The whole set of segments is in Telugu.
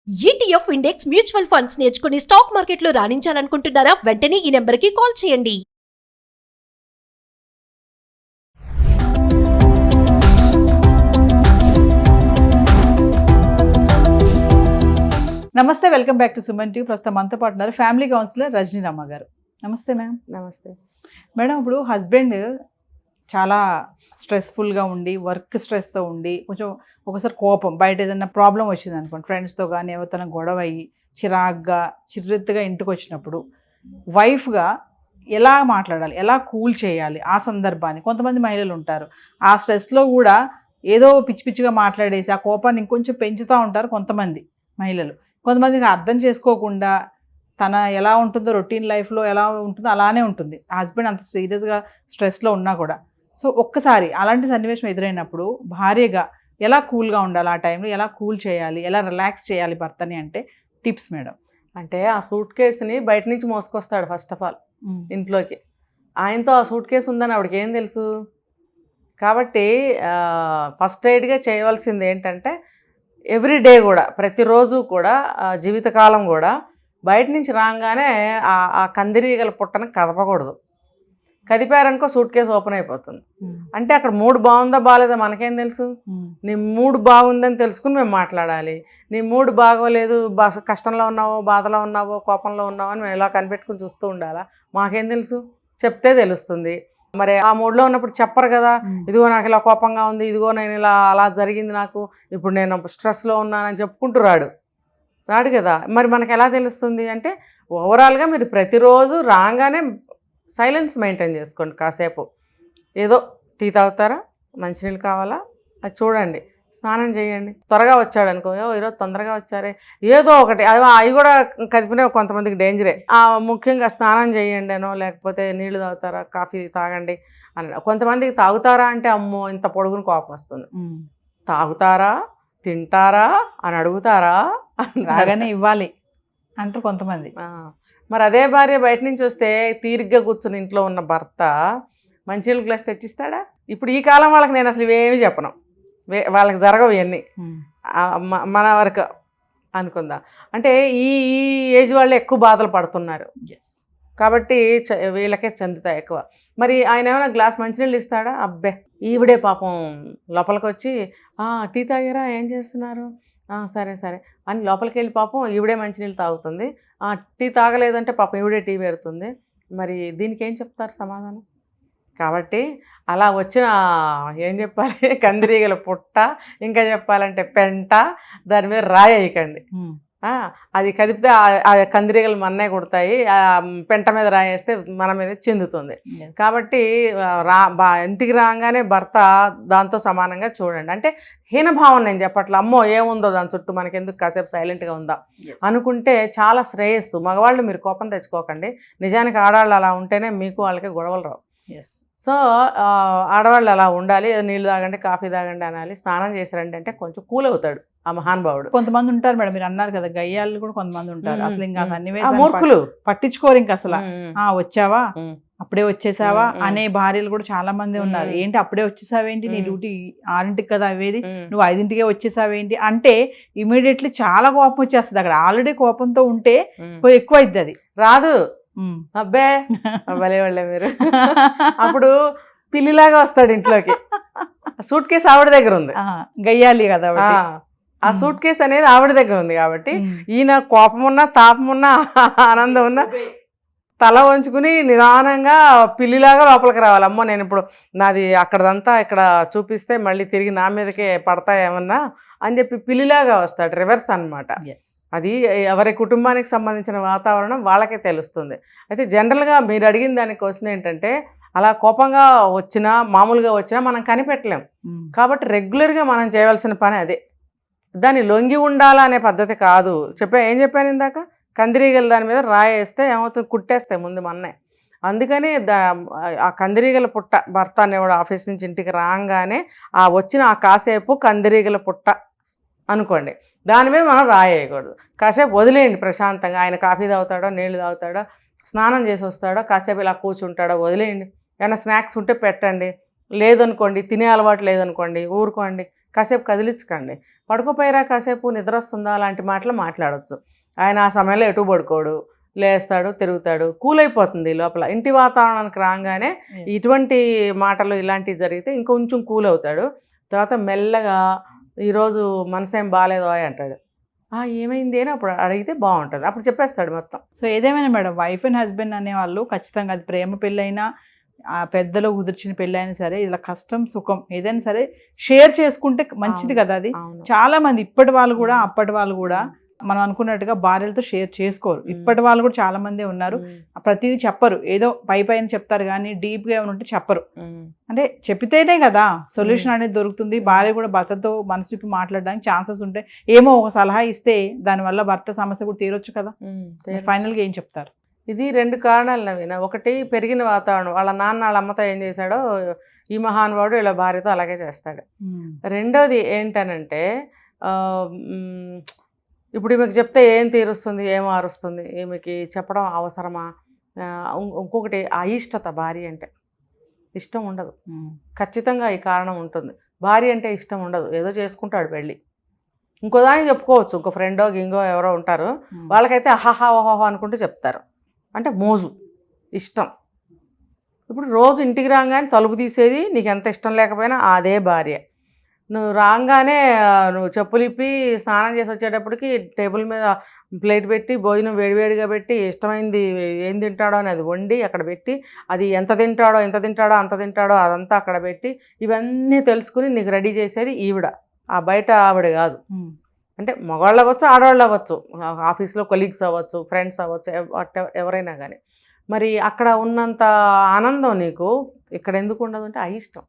ఈటీఎఫ్ ఇండెక్స్ మ్యూచువల్ ఫండ్స్ నేర్చుకుని స్టాక్ మార్కెట్లో రాణించాలనుకుంటున్నారా? వెంటనే ఈ నెంబర్కి కాల్ చేయండి. నమస్తే, welcome back to Suman TV. ప్రస్తుతం మనతో పాటు ఉన్నారు ఫ్యామిలీ కౌన్సిలర్ రజనీ రమ్మ గారు. నమస్తే మ్యామ్. నమస్తే మేడం, ఇప్పుడు హస్బెండ్ చాలా స్ట్రెస్ఫుల్గా ఉండి, వర్క్ స్ట్రెస్తో ఉండి, కొంచెం ఒకసారి కోపం, బయట ఏదైనా ప్రాబ్లం వచ్చింది అనుకోండి, ఫ్రెండ్స్తో కానీ ఎవరితో గొడవ అయ్యి చిరాగ్గా చిర్రెత్తుగా ఇంటికి వచ్చినప్పుడు వైఫ్గా ఎలా మాట్లాడాలి, ఎలా కూల్ చేయాలి ఆ సందర్భాన్ని? కొంతమంది మహిళలు ఉంటారు ఆ స్ట్రెస్లో కూడా ఏదో పిచ్చి పిచ్చిగా మాట్లాడేసి ఆ కోపాన్ని ఇంకొంచెం పెంచుతూ ఉంటారు కొంతమంది మహిళలు. కొంతమందికి అర్థం చేసుకోకుండా తన ఎలా ఉంటుందో, రొటీన్ లైఫ్లో ఎలా ఉంటుందో అలానే ఉంటుంది. హస్బెండ్ అంత సీరియస్గా స్ట్రెస్లో ఉన్నా కూడా. సో ఒక్కసారి అలాంటి సన్నివేశం ఎదురైనప్పుడు భార్యగా ఎలా కూల్గా ఉండాలి, ఆ టైంలో ఎలా కూల్ చేయాలి, ఎలా రిలాక్స్ చేయాలి భర్తని అంటే టిప్స్ మేడం. అంటే ఆ సూట్ కేసుని బయట నుంచి మోసుకొస్తాడు ఫస్ట్ ఆఫ్ ఆల్ ఇంట్లోకి. ఆయనతో ఆ సూట్ కేసు ఉందని ఆవిడకి ఏం తెలుసు? కాబట్టి ఫస్ట్ ఎయిడ్గా చేయవలసింది ఏంటంటే ఎవ్రీడే కూడా, ప్రతిరోజు కూడా, జీవితకాలం కూడా బయట నుంచి రాగానే ఆ కందిరీగల పుట్టను కదపకూడదు. కదిపారనుకో సూట్ కేసు ఓపెన్ అయిపోతుంది. అంటే అక్కడ మూడు బాగుందా బాగాలేదా మనకేం తెలుసు? నీ మూడు బాగుందని తెలుసుకుని మేము మాట్లాడాలి. నీ మూడు బాగోలేదు, కష్టంలో ఉన్నావో, బాధలో ఉన్నావో, కోపంలో ఉన్నావో అని మేము ఇలా కనిపెట్టుకుని చూస్తూ ఉండాలా? మాకేం తెలుసు? చెప్తే తెలుస్తుంది. మరి ఆ మూడ్లో ఉన్నప్పుడు చెప్పరు కదా, ఇదిగో నాకు ఇలా కోపంగా ఉంది, ఇదిగో నేను ఇలా అలా జరిగింది, నాకు ఇప్పుడు నేను స్ట్రెస్లో ఉన్నానని చెప్పుకుంటూ రాడు కదా. మరి మనకు ఎలా తెలుస్తుంది అంటే ఓవరాల్గా మీరు ప్రతిరోజు రాగానే సైలెన్స్ మెయింటైన్ చేసుకోండి. కాసేపు ఏదో టీ తాగుతారా, మంచినీళ్ళు కావాలా, అది చూడండి, స్నానం చేయండి. త్వరగా వచ్చాడు అనుకో, ఈరోజు తొందరగా వచ్చారే, ఏదో ఒకటి. అవి కూడా కదిపిన కొంతమందికి డేంజరే. ముఖ్యంగా స్నానం చేయండి అనో, లేకపోతే నీళ్లు తాగుతారా, కాఫీ తాగండి అని. కొంతమందికి తాగుతారా అంటే అమ్మో ఇంత పొడుగుని కోపం వస్తుంది. తాగుతారా, తింటారా అని అడుగుతారా, రాగానే ఇవ్వాలి అంటారు కొంతమంది. మరి అదే భార్య బయట నుంచి వస్తే తీరిగ్గా కూర్చుని ఇంట్లో ఉన్న భర్త మంచినీళ్ళ గ్లాస్ తెచ్చిస్తాడా? ఇప్పుడు ఈ కాలం వాళ్ళకి నేను అసలు ఇవేమి చెప్పను, వాళ్ళకి జరగవు ఇవన్నీ. మన వరకు అనుకుందా అంటే ఈ ఏజ్ వాళ్ళు ఎక్కువ బాధలు పడుతున్నారు కాబట్టి వీళ్ళకే చెందుతాయి ఎక్కువ. మరి ఆయన ఏమైనా గ్లాస్ మంచినీళ్ళు ఇస్తాడా? అబ్బే, ఈవిడే పాపం లోపలికి వచ్చి టీ తాగారా, ఏం చేస్తున్నారు, సరే సరే అని లోపలికి వెళ్ళి పాపం ఈవిడే మంచినీళ్ళు తాగుతుంది. టీ తాగలేదంటే పాపం ఈవిడే టీ పెడుతుంది. మరి దీనికి ఏం చెప్తారు సమాధానం? కాబట్టి అలా వచ్చిన ఏం చెప్పాలి, కందిరీగల పుట్ట, ఇంకా చెప్పాలంటే పెంట, దాని మీద రాయేయకండి. అది కదిపితే ఆ కందిరీగలు మన్నే కొడతాయి, పెంట మీద రాయేస్తే మన మీద చెందుతుంది. కాబట్టి ఇంటికి రాగానే భర్త దాంతో సమానంగా చూడండి. అంటే హీనభావం నేను చెప్పట్లా, అమ్మో ఏముందో దాని చుట్టూ మనకెందుకు, కాసేపు సైలెంట్గా ఉందా అనుకుంటే చాలా శ్రేయస్సు. మగవాళ్ళు మీరు కోపం తెచ్చుకోకండి. నిజానికి ఆడవాళ్ళు అలా ఉంటేనే మీకు వాళ్ళకి గొడవలు రావు. సో ఆడవాళ్ళు అలా ఉండాలి. నీళ్ళు తాగండి, కాఫీ తాగండి అనాలి. స్నానం చేశారండి అంటే కొంచెం కూల్ అవుతాడు ఆ మహానుభావుడు. కొంతమంది ఉంటారు మేడం, మీరు అన్నారు కదా గయ్యాళ్ళు కూడా కొంతమంది ఉంటారు, అసలు ఇంకా మూర్ఖులు పట్టించుకోరు. ఇంకా అసలు వచ్చావా, అప్పుడే వచ్చేసావా అనే భార్యలు కూడా చాలా మంది ఉన్నారు. ఏంటి అప్పుడే వచ్చేసావేంటి, నీ డ్యూటీ 6ంటికి కదా అవేది, నువ్వు 5ంటికే వచ్చేసావేంటి అంటే ఇమీడియట్లీ చాలా కోపం వచ్చేస్తుంది. అక్కడ ఆల్రెడీ కోపంతో ఉంటే ఎక్కువ అవుతుంది, అది రాదు. అబ్బే భలే వాళ్ళే మీరు. అప్పుడు పిల్లిలాగా వస్తాడు ఇంట్లోకి. సూట్ కేసు ఆవిడ దగ్గర ఉంది, గయ్యాలి కదా, ఆ సూట్ కేసు అనేది ఆవిడ దగ్గర ఉంది. కాబట్టి ఈయన కోపం ఉన్నా, తాపం ఉన్నా, ఆనందం ఉన్నా తల వంచుకుని నిదానంగా పిల్లిలాగా లోపలికి రావాలి. అమ్మో నేను ఇప్పుడు నాది అక్కడదంతా ఇక్కడ చూపిస్తే మళ్ళీ తిరిగి నా మీదకే పడతాయేమన్నా అని చెప్పి పిల్లిలాగా వస్తాడు. రివర్స్ అనమాట. అది ఎవరి కుటుంబానికి సంబంధించిన వాతావరణం వాళ్ళకే తెలుస్తుంది. అయితే జనరల్గా మీరు అడిగిన దానికి క్వశ్చన్ ఏంటంటే, అలా కోపంగా వచ్చినా మామూలుగా వచ్చినా మనం కనిపెట్టలేం. కాబట్టి రెగ్యులర్గా మనం చేయవలసిన పని అదే. దాన్ని లొంగి ఉండాలా అనే పద్ధతి కాదు. ఏం చెప్పాను ఇందాక, కందిరీగలు దాని మీద రాయేస్తే ఏమవుతుంది, కుట్టేస్తాయి ముందు మన్నే. అందుకని ఆ కందిరీగల పుట్ట భర్త అనేవాడు ఆఫీస్ నుంచి ఇంటికి రాగానే వచ్చిన ఆ కాసేపు కందిరీగల పుట్ట అనుకోండి, దాని మీద మనం రాయేయకూడదు. కాసేపు వదిలేయండి ప్రశాంతంగా. ఆయన కాఫీ తాగుతాడో, నీళ్ళు తాగుతాడో, స్నానం చేసి వస్తాడో, కాసేపు ఇలా కూర్చుంటాడో వదిలేయండి. ఏమైనా స్నాక్స్ ఉంటే పెట్టండి. లేదనుకోండి, తినే అలవాటు లేదనుకోండి, ఊరుకోండి, కాసేపు కదిలించకండి, పడుకోపోయారా కాసేపు నిద్ర వస్తుందా అలాంటి మాటలు మాట్లాడవచ్చు. ఆయన ఆ సమయంలో ఎటు పడుకోడు, లేస్తాడు, తిరుగుతాడు, కూల్ అయిపోతుంది లోపల. ఇంటి వాతావరణానికి రాగానే ఇటువంటి మాటలు ఇలాంటివి జరిగితే ఇంకొంచెం కూల్ అవుతాడు. తర్వాత మెల్లగా ఈరోజు మనసేం బాగాలేదో అంటాడు. ఏమైంది అని అప్పుడు అడిగితే బాగుంటుంది, అప్పుడు చెప్పేస్తాడు మొత్తం. సో ఏదేమైనా మేడం, వైఫ్ అండ్ హస్బెండ్ అనేవాళ్ళు ఖచ్చితంగా అది ప్రేమ పెళ్ళైనా పెద్దలో కుదిర్చిన పెళ్ళైనా సరే, ఇలా కష్టం సుఖం ఏదైనా సరే షేర్ చేసుకుంటే మంచిది కదా. అది చాలా మంది ఇప్పటి వాళ్ళు కూడా అప్పటి వాళ్ళు కూడా మనం అనుకున్నట్టుగా భార్యలతో షేర్ చేసుకోరు. ఇప్పటి వాళ్ళు కూడా చాలా మంది ఉన్నారు, ప్రతిదీ చెప్పరు, ఏదో పైన చెప్తారు కానీ డీప్గా ఏమైనా ఉంటే చెప్పరు. అంటే చెప్పితేనే కదా సొల్యూషన్ అనేది దొరుకుతుంది. భార్య కూడా భర్తతో మనసు విప్పి మాట్లాడడానికి ఛాన్సెస్ ఉంటాయి. ఏమో ఒక సలహా ఇస్తే దానివల్ల భర్త సమస్య కూడా తీరొచ్చు కదా. ఫైనల్గా ఏం చెప్తారు? ఇది 2 కారణాలు నవీన. ఒకటి పెరిగిన వాతావరణం, వాళ్ళ నాన్న వాళ్ళ అమ్మతో ఏం చేశాడో ఈ మహానుభావుడు ఇలా భార్యతో అలాగే చేస్తాడు. రెండోది ఏంటనంటే ఇప్పుడు ఈమెకి చెప్తే ఏం తీరుస్తుంది, ఏం మారుస్తుంది, ఈమెకి చెప్పడం అవసరమా? ఇంకొకటి అయిష్టత. భార్య అంటే ఇష్టం ఉండదు, ఖచ్చితంగా ఈ కారణం ఉంటుంది. భార్య అంటే ఇష్టం ఉండదు, ఏదో చేసుకుంటాడు పెళ్ళి. ఇంకో దానికి చెప్పుకోవచ్చు, ఇంకో ఫ్రెండో గింగో ఎవరో ఉంటారు, వాళ్ళకైతే అహాహా ఓహోహో అనుకుంటూ చెప్తారు. అంటే మోజు, ఇష్టం. ఇప్పుడు రోజు ఇంటికి రాగానే తలుపు తీసేది నీకు ఎంత ఇష్టం లేకపోయినా అదే భార్య. నువ్వు రాగానే నువ్వు చెప్పులు ఇప్పి స్నానం చేసి వచ్చేటప్పటికి టేబుల్ మీద ప్లేట్ పెట్టి భోజనం వేడివేడిగా పెట్టి ఇష్టమైంది ఏం తింటాడో అని అది వండి అక్కడ పెట్టి, అది ఎంత తింటాడో అంత తింటాడో అదంతా అక్కడ పెట్టి ఇవన్నీ తెలుసుకుని నీకు రెడీ చేసేది ఈవిడ, ఆ బయట ఆవిడ కాదు. అంటే మగవాళ్ళు అవ్వచ్చు, ఆడవాళ్ళు అవ్వచ్చు, ఆఫీస్లో కొలీగ్స్ అవ్వచ్చు, ఫ్రెండ్స్ అవ్వచ్చు, ఎవరైనా కానీ. మరి అక్కడ ఉన్నంత ఆనందం నీకు ఇక్కడ ఎందుకు ఉండదు అంటే అయిష్టం.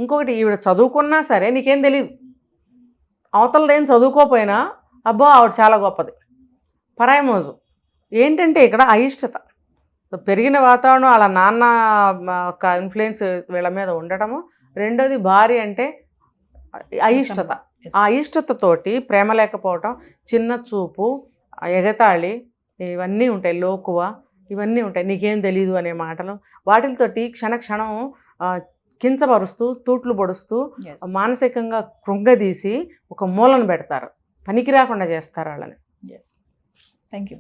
ఇంకొకటి, ఈవిడ చదువుకున్నా సరే నీకేం తెలియదు, అవతలదేం చదువుకోపోయినా అబ్బో ఆవిడ చాలా గొప్పది, పరాయి మోజు. ఏంటంటే ఇక్కడ అయిష్టత. పెరిగిన వాతావరణం వాళ్ళ నాన్న ఒక ఇన్ఫ్లుయెన్స్ వీళ్ళ మీద ఉండటము. రెండోది భార్య అంటే అయిష్టత. ఆ అయిష్టతతోటి ప్రేమ లేకపోవటం, చిన్న చూపు, ఎగతాళి ఇవన్నీ ఉంటాయి, లోకువ ఇవన్నీ ఉంటాయి, నీకేం తెలీదు అనే మాటలు. వాటితోటి క్షణక్షణం కించపరుస్తూ తూట్లు పొడుస్తూ మానసికంగా కృంగదీసి ఒక మూలను పెడతారు, పనికి రాకుండా చేస్తారు వాళ్ళని. Thank you.